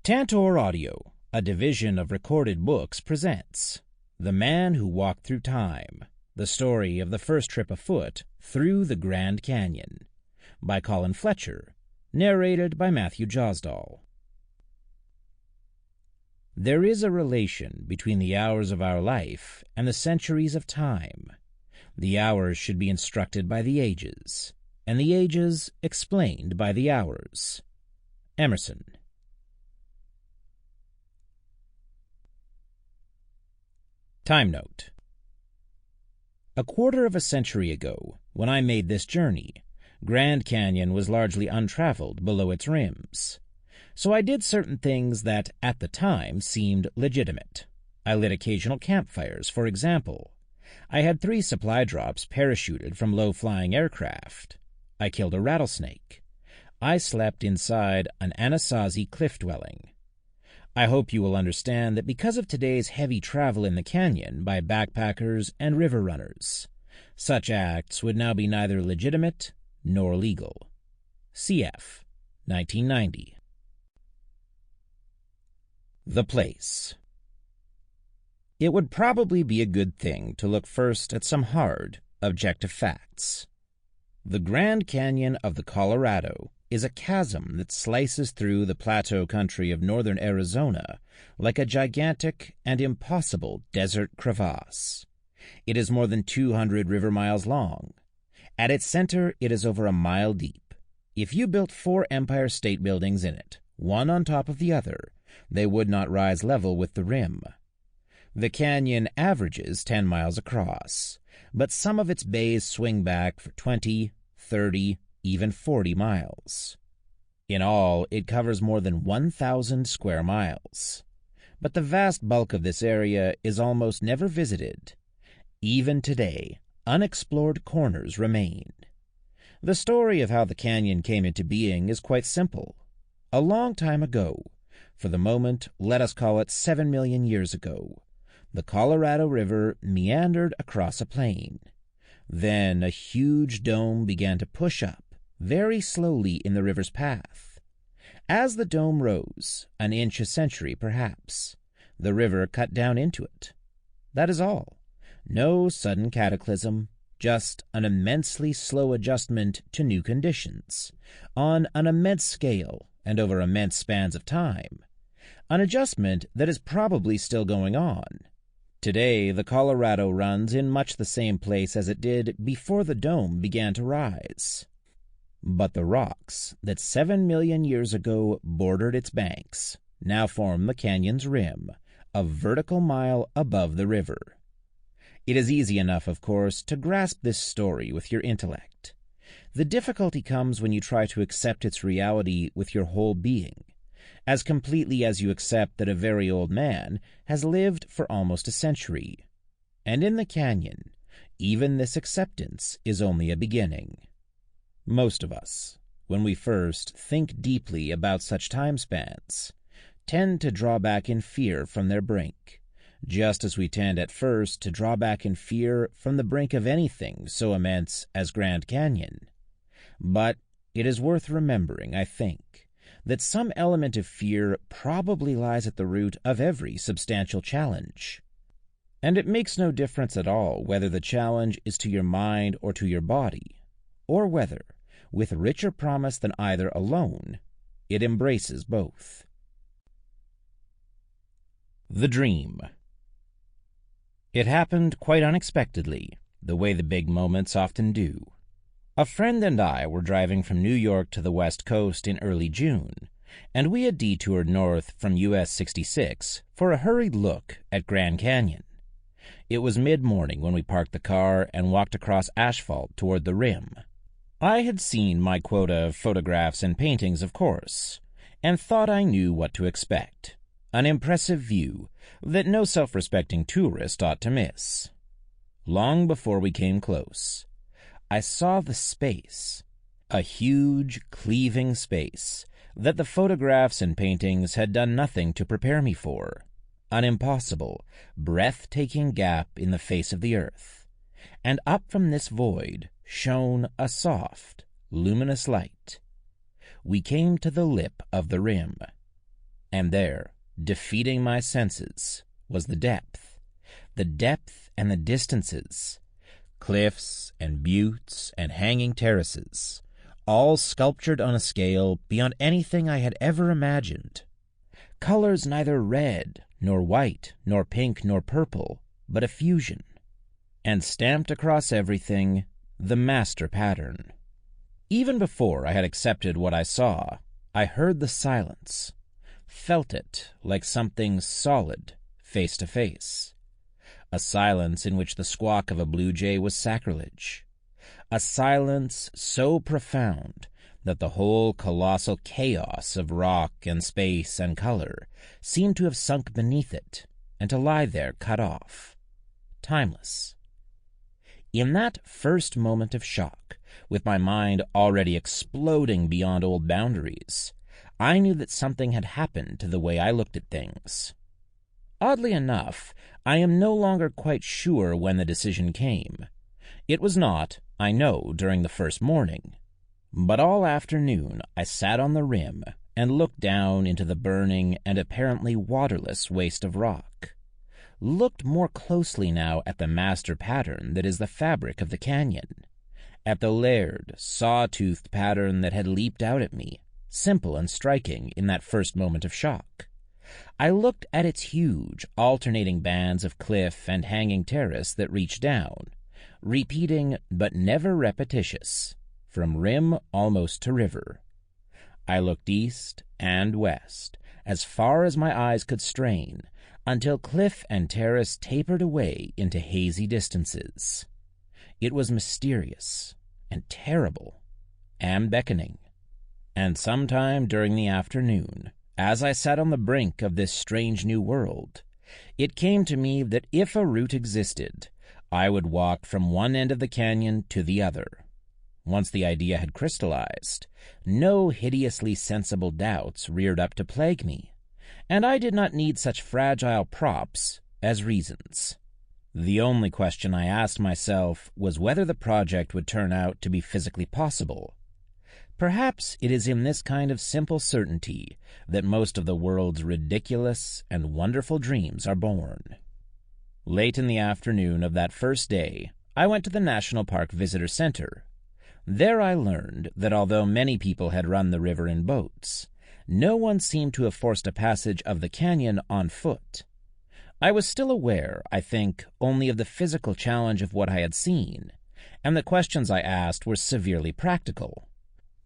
Tantor Audio, a division of Recorded Books, presents The Man Who Walked Through Time, the story of the first trip afoot through the Grand Canyon, by Colin Fletcher, narrated by Matthew Josdal. There is a relation between the hours of our life and the centuries of time. The hours should be instructed by the ages, and the ages explained by the hours. Emerson. Time note. A quarter of a century ago, when I made this journey, Grand Canyon was largely untraveled below its rims. So I did certain things that, at the time, seemed legitimate. I lit occasional campfires, for example. I had 3 supply drops parachuted from low-flying aircraft. I killed a rattlesnake. I slept inside an Anasazi cliff dwelling. I hope you will understand that because of today's heavy travel in the canyon by backpackers and river runners, such acts would now be neither legitimate nor legal. Cf. 1990. The place. It would probably be a good thing to look first at some hard, objective facts. The Grand Canyon of the Colorado is a chasm that slices through the plateau country of northern Arizona like a gigantic and impossible desert crevasse. It is more than 200 river miles long. At its center, it is over a mile deep. If you built 4 Empire State Buildings in it, one on top of the other, they would not rise level with the rim. The canyon averages 10 miles across, but some of its bays swing back for 20, 30, even 40 miles. In all, it covers more than 1,000 square miles. But the vast bulk of this area is almost never visited. Even today, unexplored corners remain. The story of how the canyon came into being is quite simple. A long time ago, for the moment, let us call it 7 million years ago, the Colorado River meandered across a plain. Then a huge dome began to push up, very slowly in the river's path. As the dome rose, an inch a century perhaps, the river cut down into it. That is all. No sudden cataclysm, just an immensely slow adjustment to new conditions, on an immense scale and over immense spans of time. An adjustment that is probably still going on. Today, the Colorado runs in much the same place as it did before the dome began to rise. But the rocks that 7 million years ago bordered its banks now form the canyon's rim, a vertical mile above the river. It is easy enough, of course, to grasp this story with your intellect. The difficulty comes when you try to accept its reality with your whole being, as completely as you accept that a very old man has lived for almost a century. And in the canyon, even this acceptance is only a beginning. Most of us, when we first think deeply about such time spans, tend to draw back in fear from their brink, just as we tend at first to draw back in fear from the brink of anything so immense as Grand Canyon. But it is worth remembering, I think, that some element of fear probably lies at the root of every substantial challenge. And it makes no difference at all whether the challenge is to your mind or to your body, or whether, with richer promise than either alone, it embraces both. The Dream. It happened quite unexpectedly, the way the big moments often do. A friend and I were driving from New York to the West Coast in early June, and we had detoured north from US 66 for a hurried look at Grand Canyon. It was mid-morning when we parked the car and walked across asphalt toward the rim. I had seen my quota of photographs and paintings, of course, and thought I knew what to expect. An impressive view that no self-respecting tourist ought to miss. Long before we came close, I saw the space, a huge, cleaving space that the photographs and paintings had done nothing to prepare me for, an impossible, breathtaking gap in the face of the earth, and up from this void shone a soft, luminous light. We came to the lip of the rim. And there, defeating my senses, was the depth and the distances, cliffs and buttes and hanging terraces, all sculptured on a scale beyond anything I had ever imagined. Colors neither red, nor white, nor pink, nor purple, but a fusion. And stamped across everything, the master pattern. Even before I had accepted what I saw, I heard the silence, felt it like something solid, face to face. A silence in which the squawk of a blue jay was sacrilege. A silence so profound that the whole colossal chaos of rock and space and color seemed to have sunk beneath it and to lie there cut off, timeless. In that first moment of shock, with my mind already exploding beyond old boundaries, I knew that something had happened to the way I looked at things. Oddly enough, I am no longer quite sure when the decision came. It was not, I know, during the first morning. But all afternoon I sat on the rim and looked down into the burning and apparently waterless waste of rock. Looked more closely now at the master pattern that is the fabric of the canyon, at the layered, saw-toothed pattern that had leaped out at me, simple and striking in that first moment of shock. I looked at its huge, alternating bands of cliff and hanging terrace that reached down, repeating but never repetitious, from rim almost to river. I looked east and west, as far as my eyes could strain, until cliff and terrace tapered away into hazy distances. It was mysterious and terrible and beckoning. And sometime during the afternoon, as I sat on the brink of this strange new world, it came to me that if a route existed, I would walk from one end of the canyon to the other. Once the idea had crystallized, no hideously sensible doubts reared up to plague me, and I did not need such fragile props as reasons. The only question I asked myself was whether the project would turn out to be physically possible. Perhaps it is in this kind of simple certainty that most of the world's ridiculous and wonderful dreams are born. Late in the afternoon of that first day, I went to the National Park Visitor Center. There I learned that although many people had run the river in boats, no one seemed to have forced a passage of the canyon on foot. I was still aware, I think, only of the physical challenge of what I had seen, and the questions I asked were severely practical.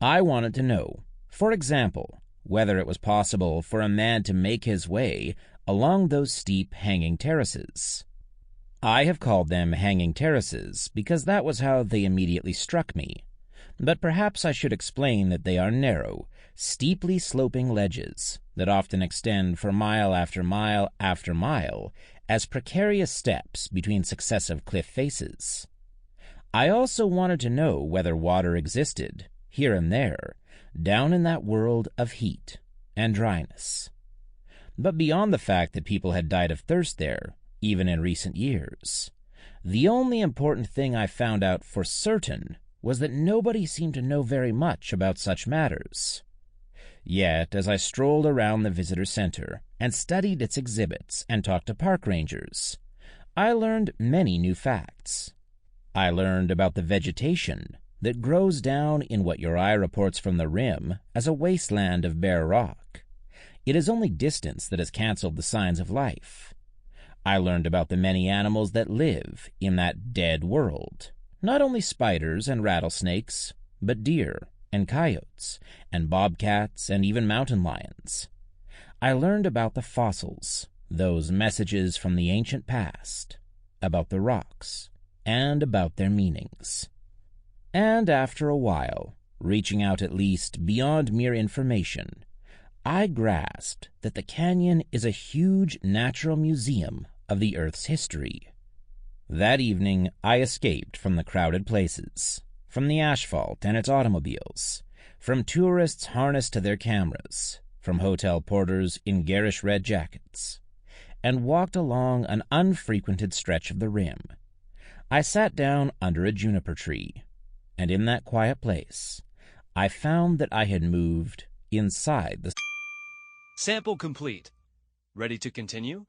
I wanted to know, for example, whether it was possible for a man to make his way along those steep hanging terraces. I have called them hanging terraces because that was how they immediately struck me, but perhaps I should explain that they are narrow, steeply sloping ledges that often extend for mile after mile after mile as precarious steps between successive cliff faces. I also wanted to know whether water existed, here and there, down in that world of heat and dryness. But beyond the fact that people had died of thirst there, even in recent years, the only important thing I found out for certain was that nobody seemed to know very much about such matters. Yet, as I strolled around the visitor center and studied its exhibits and talked to park rangers, I learned many new facts. I learned about the vegetation that grows down in what your eye reports from the rim as a wasteland of bare rock. It is only distance that has canceled the signs of life. I learned about the many animals that live in that dead world, not only spiders and rattlesnakes, but deer and coyotes and bobcats and even mountain lions. I learned about the fossils, those messages from the ancient past, about the rocks, and about their meanings. And after a while, reaching out at least beyond mere information, I grasped that the canyon is a huge natural museum of the Earth's history. That evening, I escaped from the crowded places, from the asphalt and its automobiles, from tourists harnessed to their cameras, from hotel porters in garish red jackets, and walked along an unfrequented stretch of the rim. I sat down under a juniper tree, and in that quiet place, I found that I had moved inside the Sample complete. Ready to continue?